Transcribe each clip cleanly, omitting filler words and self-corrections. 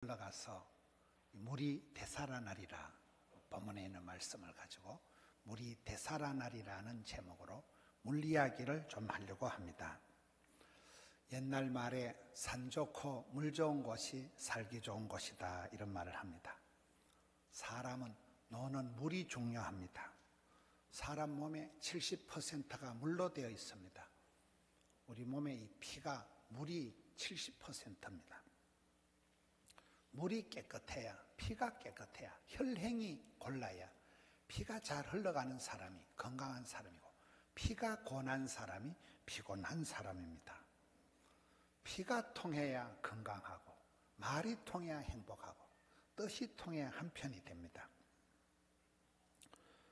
올라가서 물이 되살아나리라 본문에 있는 말씀을 가지고 물이 되살아나리라는 제목으로 물 이야기를 좀 하려고 합니다. 옛날 말에 산 좋고 물 좋은 곳이 살기 좋은 곳이다 이런 말을 합니다. 사람은 노는 물이 중요합니다. 사람 몸의 70%가 물로 되어 있습니다. 우리 몸의 이 피가 물이 70%입니다. 물이 깨끗해야, 피가 깨끗해야, 혈행이 골라야 피가 잘 흘러가는 사람이 건강한 사람이고, 피가 고난 사람이 피곤한 사람입니다. 피가 통해야 건강하고, 말이 통해야 행복하고, 뜻이 통해야 한편이 됩니다.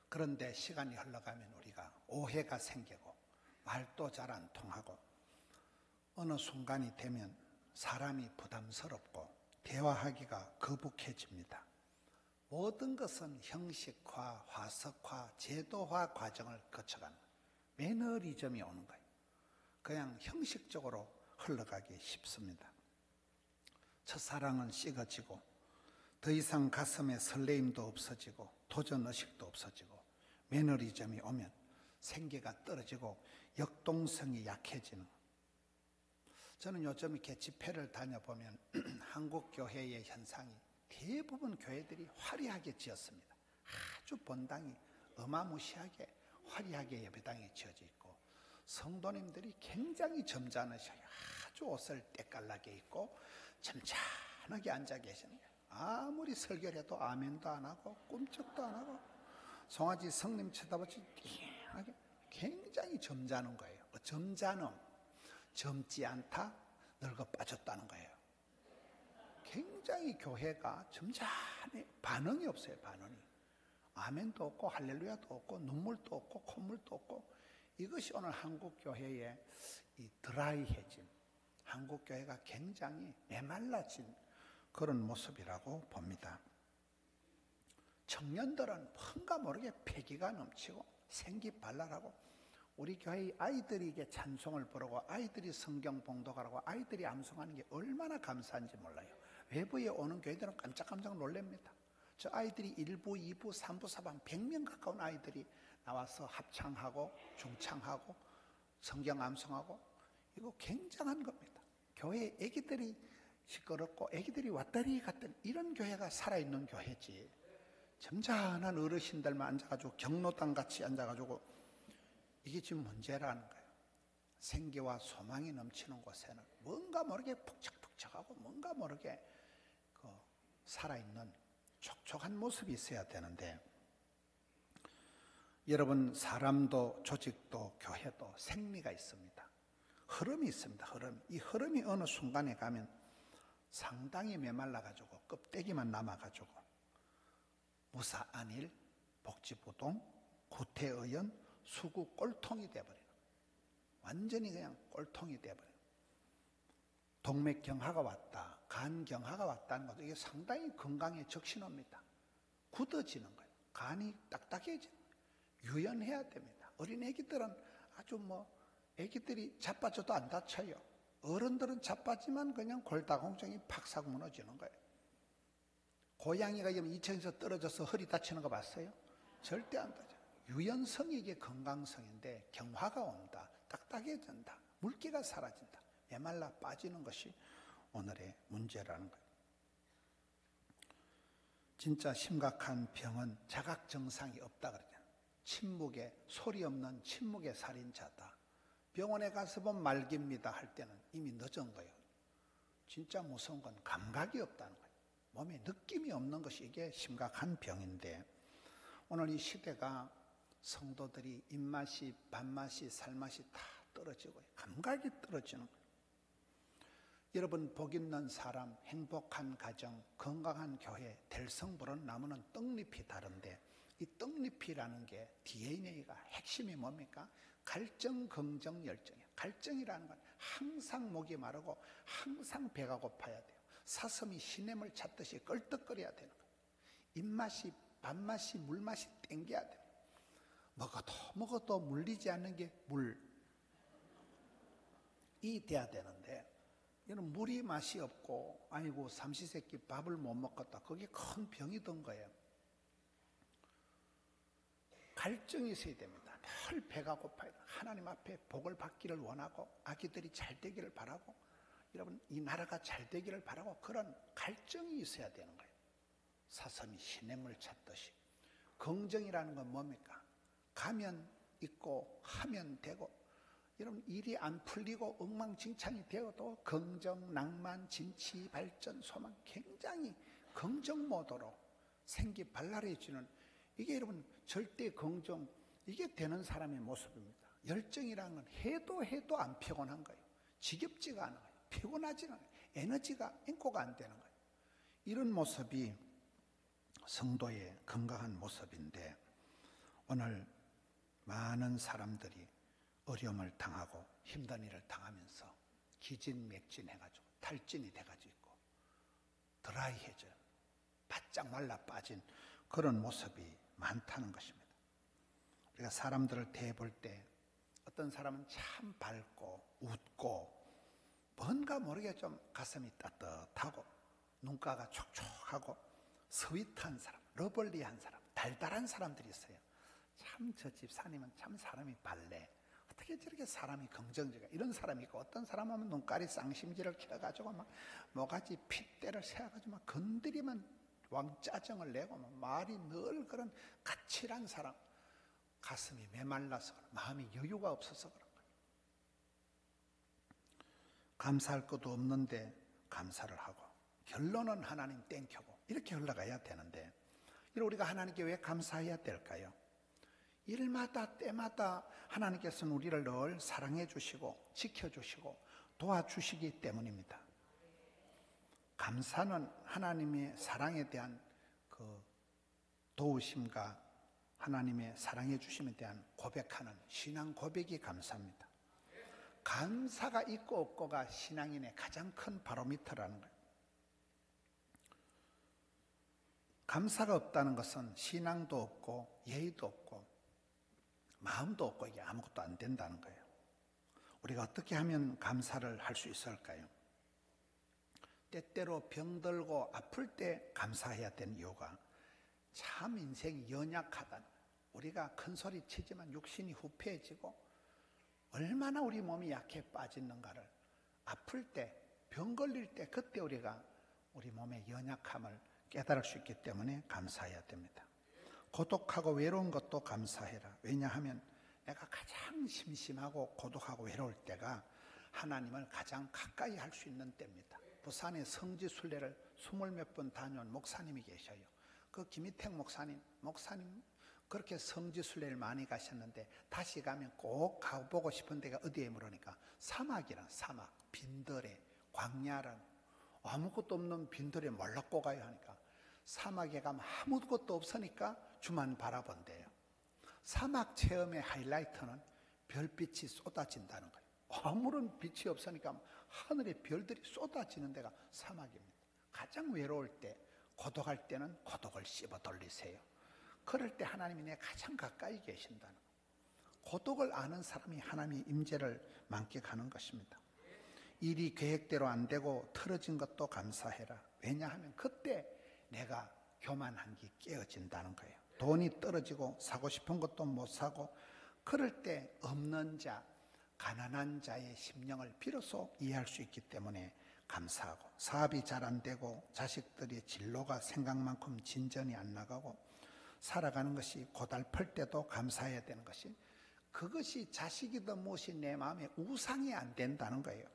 그런데 시간이 흘러가면 우리가 오해가 생기고 말도 잘 안 통하고 어느 순간이 되면 사람이 부담스럽고 대화하기가 거북해집니다. 모든 것은 형식화, 화석화, 제도화 과정을 거쳐가는 매너리즘이 오는 거예요. 그냥 형식적으로 흘러가기 쉽습니다. 첫사랑은 식어지고 더 이상 가슴에 설레임도 없어지고 도전의식도 없어지고 매너리즘이 오면 생계가 떨어지고 역동성이 약해지는 거예요. 저는 요즘 이렇게 집회를 다녀보면 한국 교회의 현상이 대부분 교회들이 화려하게 지었습니다. 아주 본당이 어마무시하게 화려하게 예배당이 지어져 있고 성도님들이 굉장히 점잖으셔요. 아주 옷을 때깔나게 입고 점잖하게 앉아 계시는 거예요. 아무리 설교를 해도 아멘도 안 하고 꿈쩍도 안 하고 송아지 성님 쳐다보지 띵하게 굉장히 점잖은 거예요. 점잖음, 젊지 않다, 늙어 빠졌다는 거예요. 굉장히 교회가 점잖해. 반응이 없어요. 반응이. 아멘도 없고 할렐루야도 없고 눈물도 없고 콧물도 없고. 이것이 오늘 한국 교회의 이 드라이해짐, 한국 교회가 굉장히 메말라진 그런 모습이라고 봅니다. 청년들은 뭔가 모르게 패기가 넘치고 생기발랄하고 우리 교회의 아이들이 이게 찬송을 부르고 아이들이 성경 봉독하라고 아이들이 암송하는 게 얼마나 감사한지 몰라요. 외부에 오는 교회들은 깜짝깜짝 놀랍니다. 저 아이들이 1부, 2부, 3부, 4부 100명 가까운 아이들이 나와서 합창하고 중창하고 성경 암송하고 이거 굉장한 겁니다. 교회에 애기들이 시끄럽고 애기들이 왔다리 갔다리 이런 교회가 살아있는 교회지. 점잖은 어르신들만 앉아가지고 경로당 같이 앉아가지고 이게 지금 문제라는 거예요. 생기와 소망이 넘치는 곳에는 뭔가 모르게 푹적푹적하고 뭔가 모르게 그 살아있는 촉촉한 모습이 있어야 되는데 여러분 사람도 조직도 교회도 생리가 있습니다. 흐름이 있습니다. 흐름. 이 흐름이 어느 순간에 가면 상당히 메말라가지고 껍데기만 남아가지고 무사안일, 복지부동, 구태의연, 수구 꼴통이 돼버려요. 완전히 그냥 꼴통이 돼버려요. 동맥경화가 왔다, 간경화가 왔다는 것도 이게 상당히 건강에 적신호입니다. 굳어지는 거예요. 간이 딱딱해지는 거예요. 유연해야 됩니다. 어린 애기들은 아주 애기들이 자빠져도 안 다쳐요. 어른들은 자빠지만 그냥 골다공증이 팍싹 무너지는 거예요. 고양이가 2층에서 떨어져서 허리 다치는 거 봤어요? 절대 안 다쳐요. 유연성이 이게 건강성인데 경화가 온다, 딱딱해진다, 물기가 사라진다, 메말라 빠지는 것이 오늘의 문제라는 거예요. 진짜 심각한 병은 자각정상이 없다 그러잖아요. 침묵의 소리 없는 침묵의 살인자다. 병원에 가서 보면 말깁니다 할 때는 이미 늦은 거예요. 진짜 무서운 건 감각이 없다는 거예요. 몸에 느낌이 없는 것이 이게 심각한 병인데 오늘 이 시대가 성도들이 입맛이 밥맛이 살맛이 다 떨어지고 감각이 떨어지는 거예요. 여러분 복 있는 사람, 행복한 가정, 건강한 교회, 될성부른 나무는 떡잎이 다른데 이 떡잎이라는 게 DNA가 핵심이 뭡니까? 갈증, 긍정, 열정이에요. 갈증이라는 건 항상 목이 마르고 항상 배가 고파야 돼요. 사슴이 시냇물 찾듯이 껄떡거려야 되는 거예요. 입맛이 밥맛이 물맛이 땡겨야 돼요. 먹어도 물리지 않는 게 물이 돼야 되는데 이런 물이 맛이 없고 아이고 삼시세끼 밥을 못 먹었다. 그게 큰 병이 된 거예요. 갈증이 있어야 됩니다. 늘 배가 고파요. 하나님 앞에 복을 받기를 원하고 아기들이 잘 되기를 바라고 여러분 이 나라가 잘 되기를 바라고 그런 갈증이 있어야 되는 거예요. 사슴이 시냇물 찾듯이. 긍정이라는 건 뭡니까? 가면 있고 하면 되고 여러분 일이 안 풀리고 엉망진창이 되어도 긍정, 낭만, 진취, 발전, 소망 굉장히 긍정 모드로 생기 발랄해지는 이게 여러분 절대 긍정 이게 되는 사람의 모습입니다. 열정이라는 건 해도 안 피곤한 거예요. 지겹지가 않아요. 피곤하지는 않아요. 에너지가 인코가 안 되는 거예요. 이런 모습이 성도의 건강한 모습인데 오늘 많은 사람들이 어려움을 당하고 힘든 일을 당하면서 기진맥진해가지고 탈진이 돼가지고 있고 드라이해져요. 바짝 말라 빠진 그런 모습이 많다는 것입니다. 우리가 사람들을 대볼 때 어떤 사람은 참 밝고 웃고 뭔가 모르게 좀 가슴이 따뜻하고 눈가가 촉촉하고 스윗한 사람, 러블리한 사람, 달달한 사람들이 있어요. 참 저 집사님은 참 사람이 밝네. 어떻게 저렇게 사람이 긍정적이야. 이런 사람이 있고 어떤 사람은 눈깔이 쌍심지를 켜가지고 막 모가지 핏대를 세워가지고 막 건드리면 왕짜증을 내고 막 말이 늘 그런 까칠한 사람. 가슴이 메말라서 마음이 여유가 없어서 그런 거예요. 감사할 것도 없는데 감사를 하고 결론은 하나님 땡큐고 이렇게 흘러가야 되는데 우리가 하나님께 왜 감사해야 될까요? 일마다 때마다 하나님께서는 우리를 늘 사랑해 주시고 지켜주시고 도와주시기 때문입니다. 감사는 하나님의 사랑에 대한 그 도우심과 하나님의 사랑해 주심에 대한 고백하는 신앙 고백이 감사입니다. 감사가 있고 없고가 신앙인의 가장 큰 바로미터라는 거예요. 감사가 없다는 것은 신앙도 없고 예의도 없고 마음도 없고 이게 아무것도 안 된다는 거예요. 우리가 어떻게 하면 감사를 할 수 있을까요? 때때로 병들고 아플 때 감사해야 되는 이유가 참 인생이 연약하다. 우리가 큰 소리 치지만 육신이 후패해지고 얼마나 우리 몸이 약해 빠지는가를 아플 때, 병 걸릴 때 그때 우리가 우리 몸의 연약함을 깨달을 수 있기 때문에 감사해야 됩니다. 고독하고 외로운 것도 감사해라. 왜냐하면 내가 가장 심심하고 고독하고 외로울 때가 하나님을 가장 가까이 할 수 있는 때입니다. 부산에 성지순례를 20몇 번 다녀온 목사님이 계셔요. 그 김희택 목사님 그렇게 성지순례를 많이 가셨는데 다시 가면 꼭 가보고 싶은 데가 어디에 물으니까 사막이란 사막, 빈들에 광야란 아무것도 없는 빈들에 몰락고 가야 하니까 사막에 가면 아무것도 없으니까 주만 바라본대요. 사막 체험의 하이라이트는 별빛이 쏟아진다는 거예요. 아무런 빛이 없으니까 하늘에 별들이 쏟아지는 데가 사막입니다. 가장 외로울 때, 고독할 때는 고독을 씹어 돌리세요. 그럴 때 하나님이 내 가장 가까이 계신다는 거예요. 고독을 아는 사람이 하나님의 임재를 만끽하는 것입니다. 일이 계획대로 안 되고 틀어진 것도 감사해라. 왜냐하면 그때 내가 교만한 게 깨어진다는 거예요. 돈이 떨어지고 사고 싶은 것도 못 사고 그럴 때 없는 자, 가난한 자의 심령을 비로소 이해할 수 있기 때문에 감사하고 사업이 잘 안 되고 자식들의 진로가 생각만큼 진전이 안 나가고 살아가는 것이 고달플 때도 감사해야 되는 것이 그것이 자식이든 무엇이 내 마음에 우상이 안 된다는 거예요.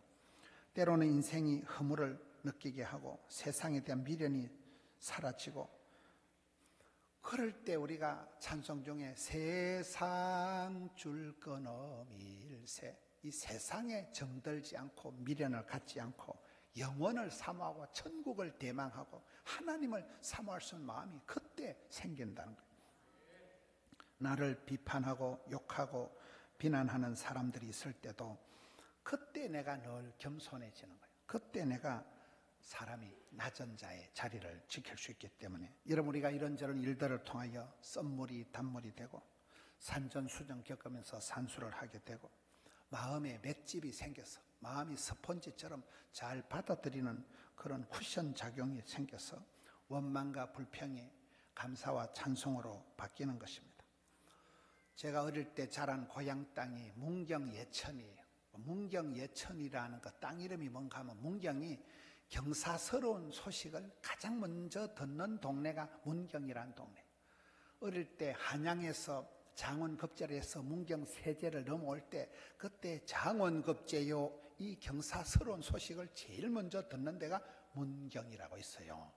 때로는 인생이 허물을 느끼게 하고 세상에 대한 미련이 사라지고 그럴 때 우리가 찬송 중에 세상 줄 건 없일세 이 세상에 정들지 않고 미련을 갖지 않고 영원을 사모하고 천국을 대망하고 하나님을 사모할 수 있는 마음이 그때 생긴다는 거예요. 나를 비판하고 욕하고 비난하는 사람들이 있을 때도 그때 내가 늘 겸손해지는 거예요. 그때 내가 사람이 낮은 자의 자리를 지킬 수 있기 때문에 여러분 우리가 이런저런 일들을 통하여 썸물이 단물이 되고 산전수전 겪으면서 산수를 하게 되고 마음에 맷집이 생겨서 마음이 스펀지처럼 잘 받아들이는 그런 쿠션 작용이 생겨서 원망과 불평이 감사와 찬송으로 바뀌는 것입니다. 제가 어릴 때 자란 고향 땅이 문경예천이에요. 문경예천이라는 그 땅 이름이 뭔가 하면 문경이 경사스러운 소식을 가장 먼저 듣는 동네가 문경이라는 동네. 어릴 때 한양에서 장원급제에서 문경 세제를 넘어올 때 그때 장원급제요 이 경사스러운 소식을 제일 먼저 듣는 데가 문경이라고 있어요.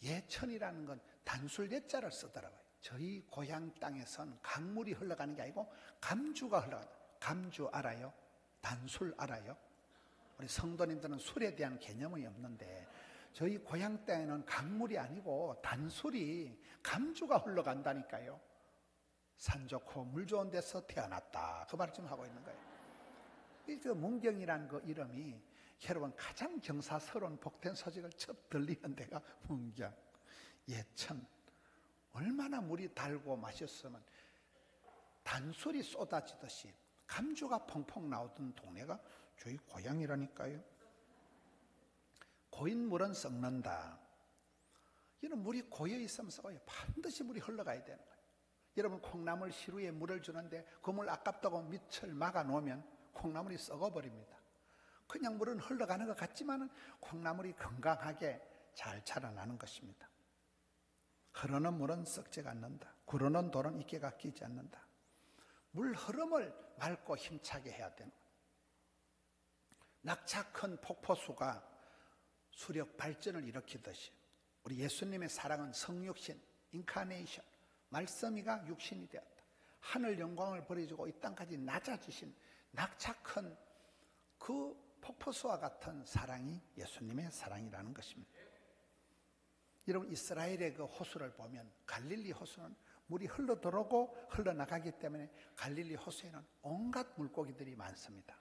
예천이라는 건 단술 예자를 쓰더라고요. 저희 고향 땅에선 강물이 흘러가는 게 아니고 감주가 흘러가요. 감주 알아요? 단술 알아요? 우리 성도님들은 술에 대한 개념이 없는데 저희 고향 땅에는 강물이 아니고 단술이 감주가 흘러간다니까요. 산 좋고 물 좋은 데서 태어났다. 그 말 좀 하고 있는 거예요. 그 문경이라는 그 이름이 여러분 가장 경사스러운 복된 소식을 첫 들리는 데가 문경, 예천. 얼마나 물이 달고 맛있으면 단술이 쏟아지듯이 감주가 펑펑 나오던 동네가 저희 고향이라니까요. 고인 물은 썩는다. 이런 물이 고여 있으면 썩어요. 반드시 물이 흘러가야 되는 거예요. 여러분 콩나물 시루에 물을 주는데 그 물 아깝다고 밑을 막아 놓으면 콩나물이 썩어버립니다. 그냥 물은 흘러가는 것 같지만 콩나물이 건강하게 잘 자라나는 것입니다. 흐르는 물은 썩지 않는다. 구르는 돌은 이끼가 끼지 않는다. 물 흐름을 맑고 힘차게 해야 되는 거예요. 낙차 큰 폭포수가 수력 발전을 일으키듯이 우리 예수님의 사랑은 성육신, 인카네이션, 말씀이가 육신이 되었다. 하늘 영광을 버려주고 이 땅까지 낮아지신 낙차 큰 그 폭포수와 같은 사랑이 예수님의 사랑이라는 것입니다. 여러분 이스라엘의 그 호수를 보면 갈릴리 호수는 물이 흘러들어오고 흘러나가기 때문에 갈릴리 호수에는 온갖 물고기들이 많습니다.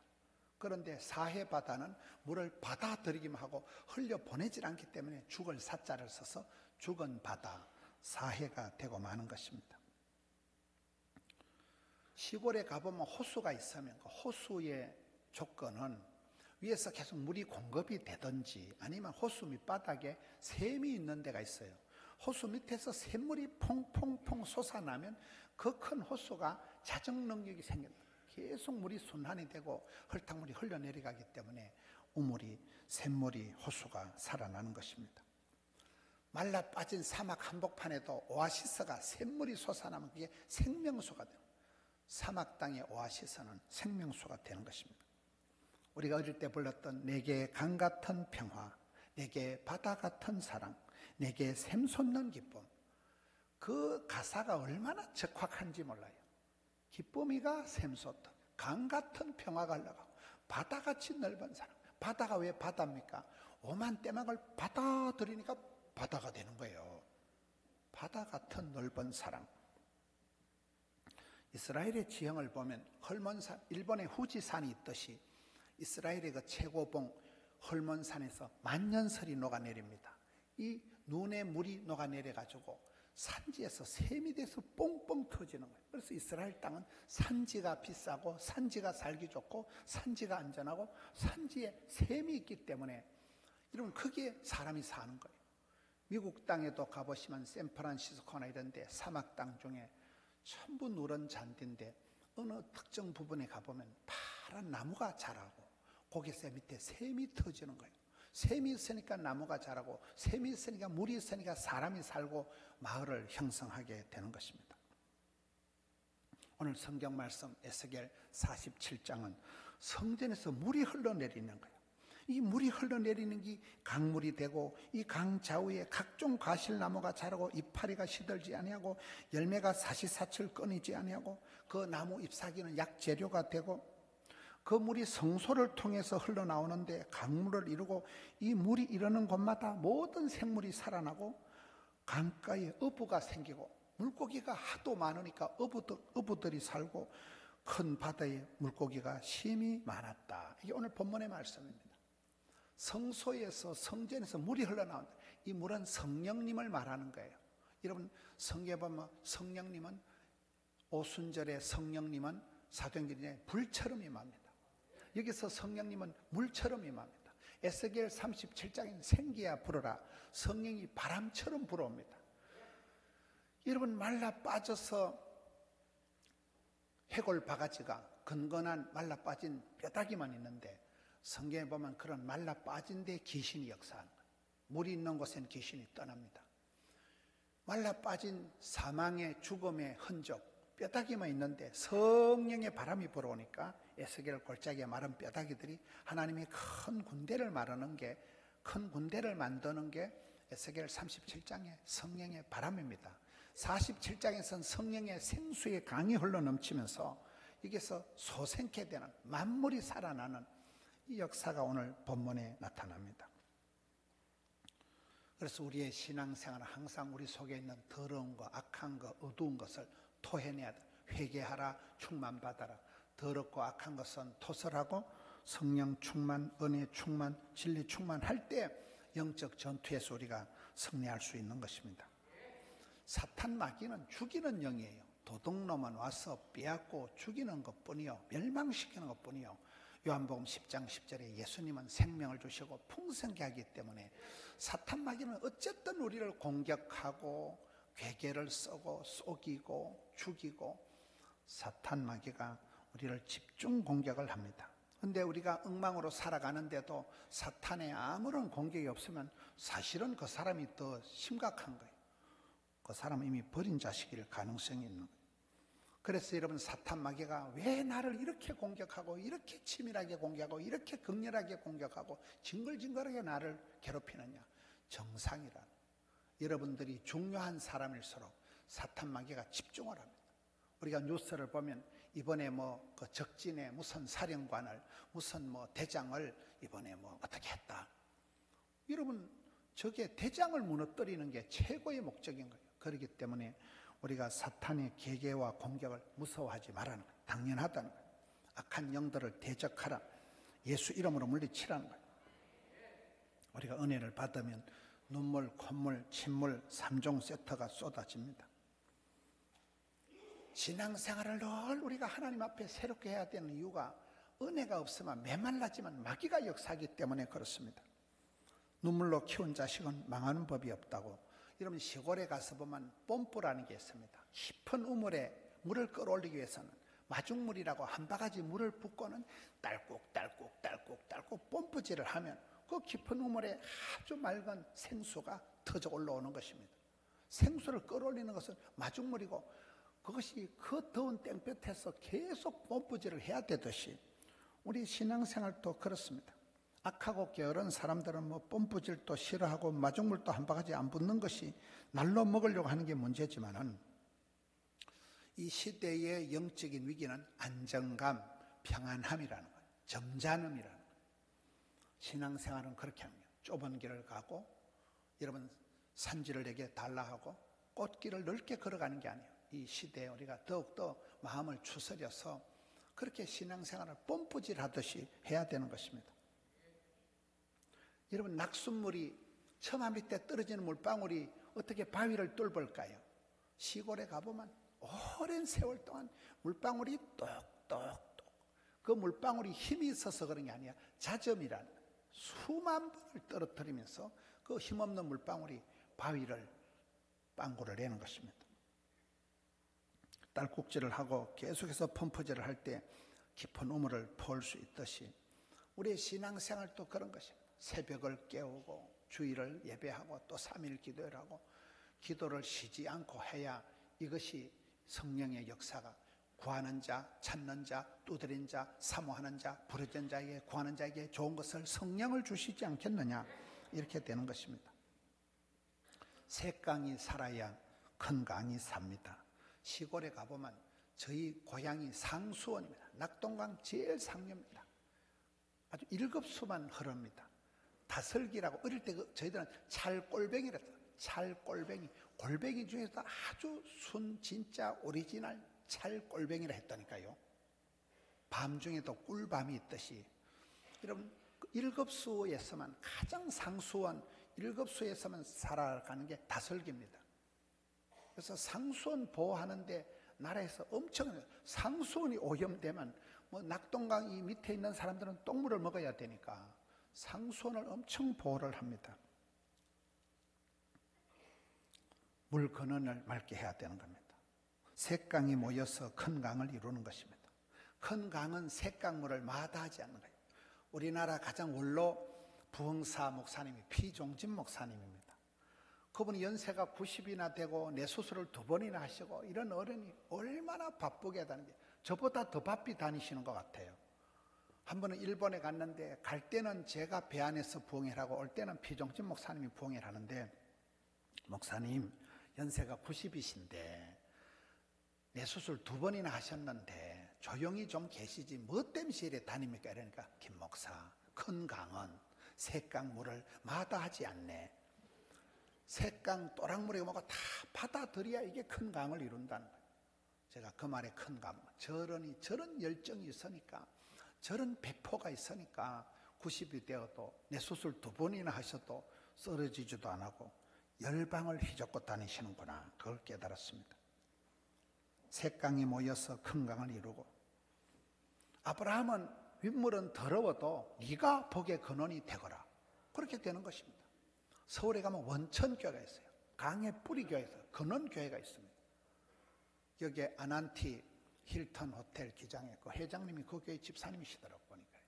그런데 사해 바다는 물을 받아들이기만 하고 흘려보내질 않기 때문에 죽을 사자를 써서 죽은 바다, 사해가 되고 마는 것입니다. 시골에 가보면 호수가 있으면 그 호수의 조건은 위에서 계속 물이 공급이 되든지 아니면 호수 밑바닥에 샘이 있는 데가 있어요. 호수 밑에서 샘물이 퐁퐁퐁 솟아나면 그 큰 호수가 자정 능력이 생긴다. 계속 물이 순환이 되고 흙탕물이 흘러내려가기 때문에 우물이, 샘물이, 호수가 살아나는 것입니다. 말라 빠진 사막 한복판에도 오아시스가 샘물이 솟아나면 그게 생명수가 돼요. 사막 땅의 오아시스는 생명수가 되는 것입니다. 우리가 어릴 때 불렀던 내게 강 같은 평화, 내게 바다 같은 사랑, 내게 샘솟는 기쁨. 그 가사가 얼마나 적확한지 몰라요. 기쁨이가 샘솟던 강 같은 평화가 흘러가고 바다같이 넓은 사랑. 바다가 왜 바다입니까? 오만 떼막을 받아들이니까 바다가 되는 거예요. 바다 같은 넓은 사랑. 이스라엘의 지형을 보면 헐몬산, 일본의 후지산이 있듯이 이스라엘의 그 최고봉 헐몬산에서 만년설이 녹아내립니다. 이 눈에 물이 녹아내려가지고 산지에서 샘이 돼서 뽕뽕 터지는 거예요. 그래서 이스라엘 땅은 산지가 비싸고 산지가 살기 좋고 산지가 안전하고 산지에 샘이 있기 때문에 여러분 거기에 사람이 사는 거예요. 미국 땅에도 가보시면 샌프란시스코나 이런 데 사막 땅 중에 전부 누런 잔디인데 어느 특정 부분에 가보면 파란 나무가 자라고 거기서 밑에 샘이 터지는 거예요. 샘이 있으니까 나무가 자라고 샘이 있으니까 물이 있으니까 사람이 살고 마을을 형성하게 되는 것입니다. 오늘 성경 말씀 에스겔 47장은 성전에서 물이 흘러내리는 거예요. 이 물이 흘러내리는 게 강물이 되고 이 강 좌우에 각종 과실나무가 자라고 이파리가 시들지 아니하고 열매가 사시사철 끊이지 아니하고 그 나무 잎사귀는 약재료가 되고 그 물이 성소를 통해서 흘러나오는데 강물을 이루고 이 물이 이르는 곳마다 모든 생물이 살아나고 강가에 어부가 생기고 물고기가 하도 많으니까 어부들이 살고 큰 바다에 물고기가 심히 많았다. 이게 오늘 본문의 말씀입니다. 성소에서 성전에서 물이 흘러나온다. 이 물은 성령님을 말하는 거예요. 여러분 성경에 보면 성령님은 오순절에 성령님은 사도행전에 불처럼 임합니다. 여기서 성령님은 물처럼 임합니다. 에스겔 37장에는 생기야 불어라. 성령이 바람처럼 불어옵니다. 여러분, 말라 빠져서 해골 바가지가 건건한 말라 빠진 뼈다귀만 있는데, 성경에 보면 그런 말라 빠진 데 귀신이 역사하는 거예요. 물이 있는 곳엔 귀신이 떠납니다. 말라 빠진 사망의 죽음의 흔적, 뼈다귀만 있는데 성령의 바람이 불어오니까 에스겔 골짜기에 마른 뼈다귀들이 하나님이 큰 군대를 만드는 게 에스겔 37장의 성령의 바람입니다. 47장에서는 성령의 생수의 강이 흘러넘치면서 여기서 소생케 되는, 만물이 살아나는 이 역사가 오늘 본문에 나타납니다. 그래서 우리의 신앙생활은 항상 우리 속에 있는 더러운 것, 악한 것, 어두운 것을 토해내야 돼. 회개하라, 충만받아라. 더럽고 악한 것은 토설하고 성령 충만, 은혜 충만, 진리 충만할 때 영적 전투에서 우리가 승리할 수 있는 것입니다. 사탄 마귀는 죽이는 영이에요. 도둑놈은 와서 빼앗고 죽이는 것뿐이요, 멸망시키는 것뿐이요. 요한복음 10장 10절에 예수님은 생명을 주시고 풍성케 하기 때문에 사탄 마귀는 어쨌든 우리를 공격하고 괴계를 쓰고 속이고 죽이고, 사탄 마귀가 우리를 집중 공격을 합니다. 그런데 우리가 엉망으로 살아가는데도 사탄의 아무런 공격이 없으면 사실은 그 사람이 더 심각한 거예요. 그 사람은 이미 버린 자식일 가능성이 있는 거예요. 그래서 여러분, 사탄 마귀가 왜 나를 이렇게 공격하고 이렇게 치밀하게 공격하고 이렇게 극렬하게 공격하고 징글징글하게 나를 괴롭히느냐? 정상이라. 여러분들이 중요한 사람일수록 사탄 마귀가 집중을 합니다. 우리가 뉴스를 보면 이번에 그 적진에 무슨 사령관을, 무슨 대장을 이번에 어떻게 했다. 여러분, 저게 대장을 무너뜨리는 게 최고의 목적인 거예요. 그렇기 때문에 우리가 사탄의 계계와 공격을 무서워하지 말라는 거예요. 당연하다는 거예요. 악한 영들을 대적하라. 예수 이름으로 물리치라는 거예요. 우리가 은혜를 받으면 눈물, 콧물, 침물 3종 세트가 쏟아집니다. 신앙생활을 늘 우리가 하나님 앞에 새롭게 해야 되는 이유가 은혜가 없으면 메말라지만 마귀가 역사하기 때문에 그렇습니다. 눈물로 키운 자식은 망하는 법이 없다고. 여러분, 시골에 가서 보면 뽐뿌라는 게 있습니다. 깊은 우물에 물을 끌어올리기 위해서는 마중물이라고 한 바가지 물을 붓고는 딸꾹 뽐뿌질을 하면 그 깊은 우물에 아주 맑은 생수가 터져 올라오는 것입니다. 생수를 끌어올리는 것은 마중물이고, 그것이 그 더운 땡볕에서 계속 뽐뿌질을 해야 되듯이 우리 신앙생활도 그렇습니다. 악하고 게으른 사람들은 뽐뿌질도 싫어하고 마중물도 한 바가지 안 붓는 것이 날로 먹으려고 하는 게 문제지만은, 이 시대의 영적인 위기는 안정감, 평안함이라는 거예요. 점잖음이라는 거예요. 신앙생활은 그렇게 합니다. 좁은 길을 가고, 여러분, 산지를 내게 달라 하고 꽃길을 넓게 걸어가는 게 아니에요. 이 시대에 우리가 더욱더 마음을 추스려서 그렇게 신앙생활을 뽐뿌질 하듯이 해야 되는 것입니다. 여러분, 낙숫물이 처마 밑에 떨어지는 물방울이 어떻게 바위를 뚫을까요? 시골에 가보면 오랜 세월 동안 물방울이 똑똑똑, 그 물방울이 힘이 있어서 그런 게 아니야. 자점이라는, 수만 번을 떨어뜨리면서 그 힘없는 물방울이 바위를 빵구를 내는 것입니다. 딸꾹질을 하고 계속해서 펌프질을 할 때 깊은 우물을 퍼올 수 있듯이 우리의 신앙생활도 그런 것입니다. 새벽을 깨우고 주일을 예배하고 또 3일 기도를 하고 기도를 쉬지 않고 해야 이것이 성령의 역사가, 구하는 자, 찾는 자, 두드린 자, 사모하는 자, 부르짖는 자에게, 구하는 자에게 좋은 것을 성령을 주시지 않겠느냐, 이렇게 되는 것입니다. 새 강이 살아야 큰 강이 삽니다. 시골에 가보면 저희 고향이 상수원입니다. 낙동강 제일 상류입니다. 아주 7수만 흐릅니다. 다슬기라고, 어릴 때 저희들은 찰골뱅이라고 했어요. 찰골뱅이, 골뱅이 중에서 아주 진짜 오리지널 찰골뱅이라 했다니까요. 밤 중에도 꿀밤이 있듯이. 여러분, 7수에서만, 가장 상수원 7수에서만 살아가는 게 다슬기입니다. 그래서 상수원 보호하는데 나라에서 엄청 상수원이 오염되면 뭐 낙동강 이 밑에 있는 사람들은 똥물을 먹어야 되니까 상수원을 엄청 보호를 합니다. 물 근원을 맑게 해야 되는 겁니다. 셋강이 모여서 큰 강을 이루는 것입니다. 큰 강은 셋강물을 마다하지 않는 거예요. 우리나라 가장 원로 부흥사 목사님이 피종진 목사님입니다. 그분이 연세가 90이나 되고 뇌수술을 2번이나 하시고 이런 어른이 얼마나 바쁘게 다니는지 저보다 더 바삐 다니시는 것 같아요. 한 번은 일본에 갔는데 갈 때는 제가 배 안에서 부흥회를 하고 올 때는 피종진 목사님이 부흥회를 하는데, 목사님 연세가 90이신데 뇌수술 2번이나 하셨는데 조용히 좀 계시지 뭐 때문에 이래 다닙니까? 이러니까 김 목사, 큰 강은 셋강물을 마다하지 않네. 셋강 또랑물에 뭐가 다 받아들여야 이게 큰 강을 이룬다는 거예요. 제가 그 말에 큰 강, 저런 열정이 있으니까, 저런 배포가 있으니까 90이 되어도 뇌수술 2번이나 하셔도 쓰러지지도 안 하고 열방을 휘젓고 다니시는구나, 그걸 깨달았습니다. 셋강이 모여서 큰 강을 이루고, 아브라함은 윗물은 더러워도 네가 복의 근원이 되거라, 그렇게 되는 것입니다. 서울에 가면 원천교회가 있어요. 강의 뿌리교회에서 근원교회가 있습니다. 여기에 아난티 힐튼 호텔 기장에 그 회장님이 그 교회 집사님이시더라고요. 보니까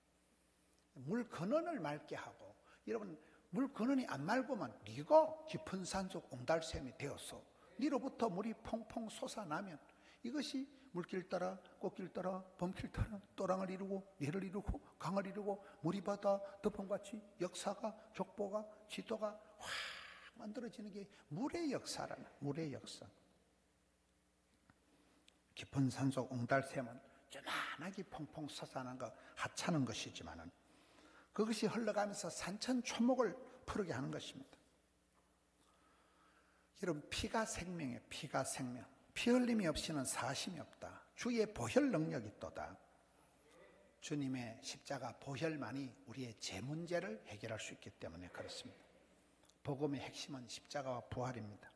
물 근원을 맑게 하고, 여러분 물 근원이 안 맑으면 네가 깊은 산속 옹달샘이 되어서 네로부터 물이 퐁퐁 솟아나면 이것이 물길 따라 꽃길 따라 범길 따라 또랑을 이루고 뇌를 이루고 강을 이루고 물이 바다 덮음같이 역사가 족보가 지도가 확 만들어지는 게 물의 역사라는, 물의 역사. 깊은 산속 옹달샘은 조만하게 퐁퐁 솟아나는 거 하찮은 것이지만은 그것이 흘러가면서 산천초목을 푸르게 하는 것입니다. 여러분, 피가 생명이에요. 피가 생명. 피 흘림이 없이는 사심이 없다. 주의 보혈 능력이 있도다. 주님의 십자가 보혈만이 우리의 죄 문제를 해결할 수 있기 때문에 그렇습니다. 복음의 핵심은 십자가와 부활입니다.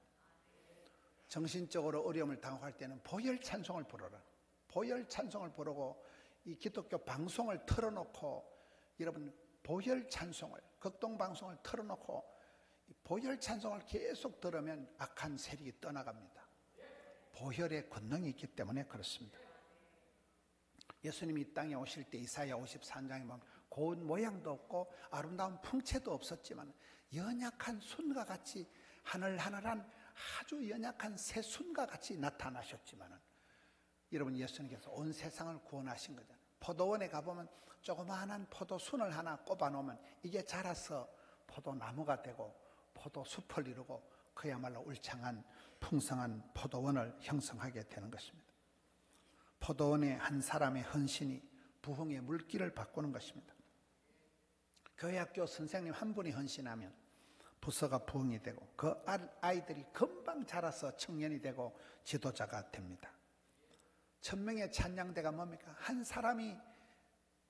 정신적으로 어려움을 당할 때는 보혈 찬송을 부르라. 보혈 찬송을 부르고 이 기독교 방송을 틀어놓고, 여러분 보혈 찬송을, 극동 방송을 틀어놓고 보혈 찬송을 계속 들으면 악한 세력이 떠나갑니다. 보혈의 권능이 있기 때문에 그렇습니다. 예수님이 이 땅에 오실 때 이사야 54장에 보면 고운 모양도 없고 아름다운 풍채도 없었지만 연약한 순과 같이 하늘하늘한 아주 연약한 새 순과 같이 나타나셨지만, 여러분 예수님께서 온 세상을 구원하신 거잖아요. 포도원에 가보면 조그마한 포도순을 하나 꼽아놓으면 이게 자라서 포도나무가 되고 포도숲을 이루고 그야말로 울창한 풍성한 포도원을 형성하게 되는 것입니다. 포도원의 한 사람의 헌신이 부흥의 물길을 바꾸는 것입니다. 교회학교 선생님 한 분이 헌신하면 부서가 부흥이 되고 그 아이들이 금방 자라서 청년이 되고 지도자가 됩니다. 1000명의 찬양대가 뭡니까? 한 사람이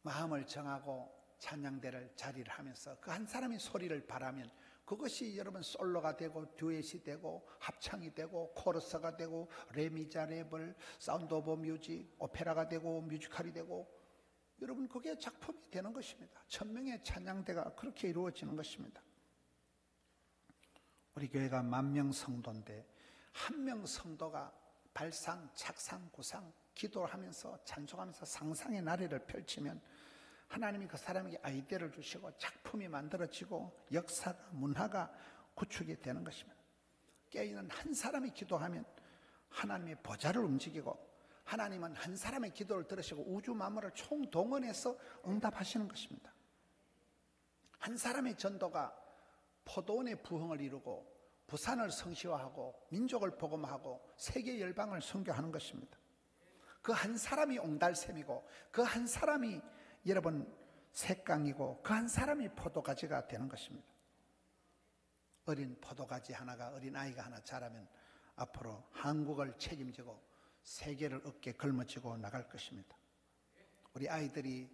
마음을 정하고 찬양대를 자리를 하면서 그 한 사람이 소리를 바라면 그것이 여러분 솔로가 되고 듀엣이 되고 합창이 되고 코러스가 되고 레미자레블, 사운드 오브 뮤직, 오페라가 되고 뮤지컬이 되고, 여러분 그게 작품이 되는 것입니다. 1000명의 찬양대가 그렇게 이루어지는 것입니다. 우리 교회가 10,000명 성도인데 한 명 성도가 발상, 착상, 구상, 기도를 하면서 찬송하면서 상상의 나래를 펼치면 하나님이 그 사람에게 아이디어를 주시고 작품이 만들어지고 역사가, 문화가 구축이 되는 것입니다. 깨어있는 한 사람이 기도하면 하나님의 보좌를 움직이고, 하나님은 한 사람의 기도를 들으시고 우주 만물을 총동원해서 응답하시는 것입니다. 한 사람의 전도가 포도원의 부흥을 이루고 부산을 성시화하고 민족을 복음하고 세계 열방을 선교하는 것입니다. 그 한 사람이 옹달샘이고 그 한 사람이 여러분 색강이고 그 한 사람이 포도가지가 되는 것입니다. 어린 포도가지 하나가, 어린 아이가 하나 자라면 앞으로 한국을 책임지고 세계를 어깨에 걸머쥐고 나갈 것입니다. 우리 아이들이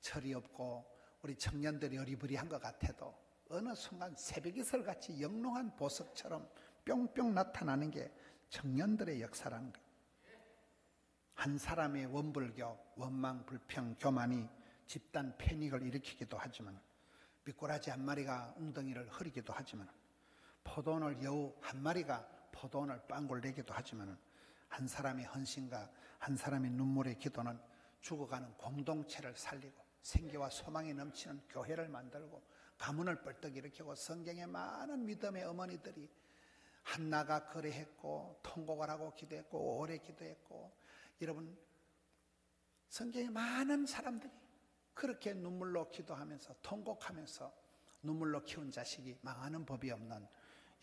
철이 없고 우리 청년들이 어리버리한 것 같아도 어느 순간 새벽이슬같이 영롱한 보석처럼 뿅뿅 나타나는 게 청년들의 역사라는 거예요. 한 사람의 원불교, 원망, 불평, 교만이 집단 패닉을 일으키기도 하지만, 미꾸라지 한 마리가 웅덩이를 흐리기도 하지만, 포도원을 여우 한 마리가 포도원을 빵굴 내기도 하지만, 한 사람의 헌신과 한 사람의 눈물의 기도는 죽어가는 공동체를 살리고 생기와 소망이 넘치는 교회를 만들고 가문을 뻘떡 일으키고, 성경에 많은 믿음의 어머니들이 한나가 거래했고 통곡을 하고 기도했고 오래 기도했고, 여러분 성경에 많은 사람들이 그렇게 눈물로 기도하면서 통곡하면서 눈물로 키운 자식이 망하는 법이 없는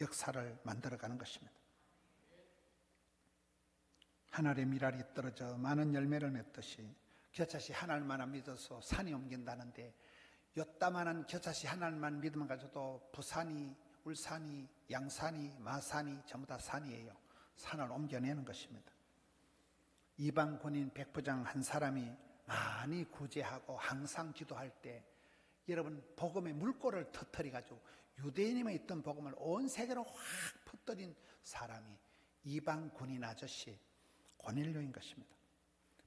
역사를 만들어가는 것입니다. 하늘의 미랄이 떨어져 많은 열매를 맺듯이 겨자씨 하나님만 믿어서 산이 옮긴다는데, 요따만한 겨자씨 하나님만 믿으면 가지고도 부산이, 울산이, 양산이, 마산이 전부 다 산이에요. 산을 옮겨내는 것입니다. 이방 군인 백부장 한 사람이 많이 구제하고 항상 기도할 때, 여러분 복음의 물꼬를 터뜨려 가지고 유대인에만 있던 복음을 온 세계로 확 퍼뜨린 사람이 이방 군인 아저씨 고넬료인 것입니다.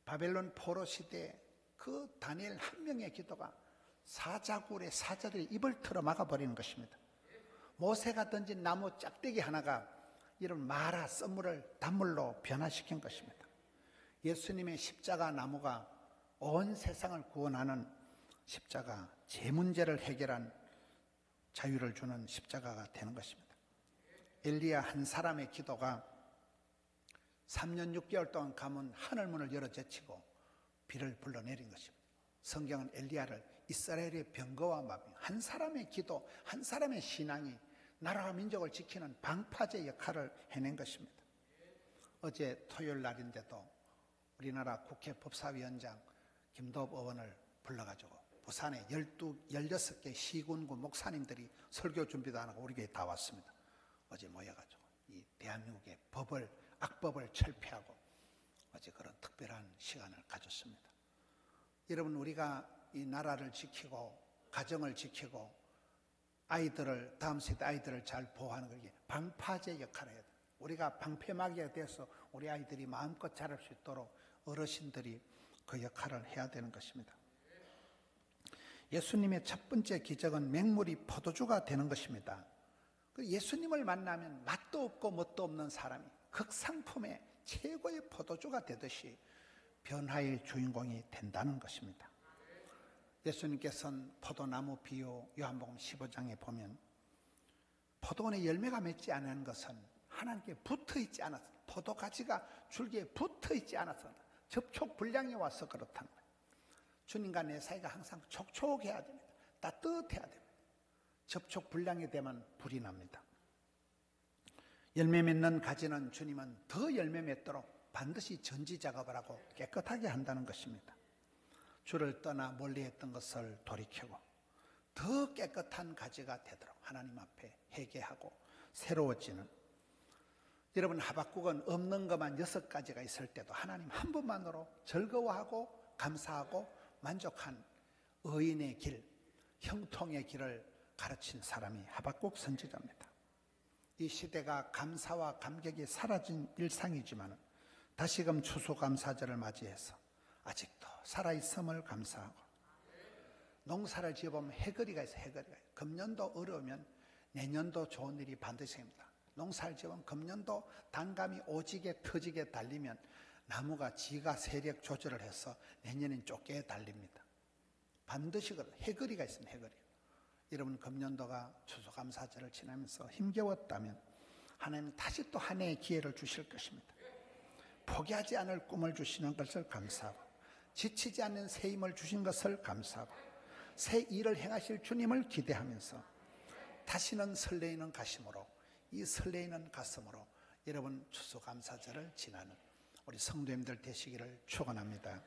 바벨론 포로 시대에 그 다니엘 한 명의 기도가 사자굴의 사자들의 입을 틀어 막아버리는 것입니다. 모세가 던진 나무 짝대기 하나가 이런 마라 썰물을 단물로 변화시킨 것입니다. 예수님의 십자가 나무가 온 세상을 구원하는 십자가, 제 문제를 해결한 자유를 주는 십자가가 되는 것입니다. 엘리야 한 사람의 기도가 3년 6개월 동안 가문 하늘문을 열어 제치고 비를 불러내린 것입니다. 성경은 엘리야를 이스라엘의 병거와 마비, 한 사람의 기도, 한 사람의 신앙이 나라와 민족을 지키는 방파제 역할을 해낸 것입니다. 어제 토요일 날인데도 우리나라 국회 법사위원장 김도읍 의원을 불러가지고 부산에 16개 시군구 목사님들이 설교 준비도 안 하고 우리 교회에 다 왔습니다. 어제 모여가지고 이 대한민국의 악법을 철폐하고 어제 그런 특별한 시간을 가졌습니다. 여러분, 우리가 이 나라를 지키고 가정을 지키고 아이들을, 다음 세대 아이들을 잘 보호하는 것이 방파제 역할을 해야 돼요. 우리가 방패막이가 돼서 우리 아이들이 마음껏 자랄 수 있도록 어르신들이 그 역할을 해야 되는 것입니다. 예수님의 첫 번째 기적은 맹물이 포도주가 되는 것입니다. 예수님을 만나면 맛도 없고 멋도 없는 사람이 극상품의 최고의 포도주가 되듯이 변화의 주인공이 된다는 것입니다. 예수님께서는 포도나무 비유 요한복음 15장에 보면 포도원에 열매가 맺지 않은 것은 하나님께 붙어있지 않아서, 포도가지가 줄기에 붙어있지 않아서 접촉 불량이 와서 그렇다는 거예요. 주님과 내 사이가 항상 촉촉해야 됩니다. 따뜻해야 됩니다. 접촉 불량이 되면 불이 납니다. 열매 맺는 가지는 주님은 더 열매 맺도록 반드시 전지 작업을 하고 깨끗하게 한다는 것입니다. 주를 떠나 멀리했던 것을 돌이키고 더 깨끗한 가지가 되도록 하나님 앞에 회개하고 새로워지는, 여러분 하박국은 없는 것만 6가지가 있을 때도 하나님 한 분만으로 즐거워하고 감사하고 만족한 의인의 길, 형통의 길을 가르친 사람이 하박국 선지자입니다. 이 시대가 감사와 감격이 사라진 일상이지만 다시금 추수감사절을 맞이해서 아직도 살아있음을 감사하고, 농사를 지어보면 해거리가 있어요. 해거리가. 금년도 어려우면 내년도 좋은 일이 반드시 생깁니다. 농사를 지어보면 금년도 단감이 오지게 터지게 달리면 나무가 지가 세력 조절을 해서 내년엔 좁게 달립니다. 반드시 그런 해거리가 있습니다. 해거리. 여러분 금년도가 추수감사절을 지나면서 힘겨웠다면 하나님은 다시 또 한 해의 기회를 주실 것입니다. 포기하지 않을 꿈을 주시는 것을 감사하고, 지치지 않는 새 힘을 주신 것을 감사하고, 새 일을 행하실 주님을 기대하면서 다시는 설레이는 가슴으로, 이 설레이는 가슴으로 여러분 추수감사절을 지나는 우리 성도님들 되시기를 축원합니다.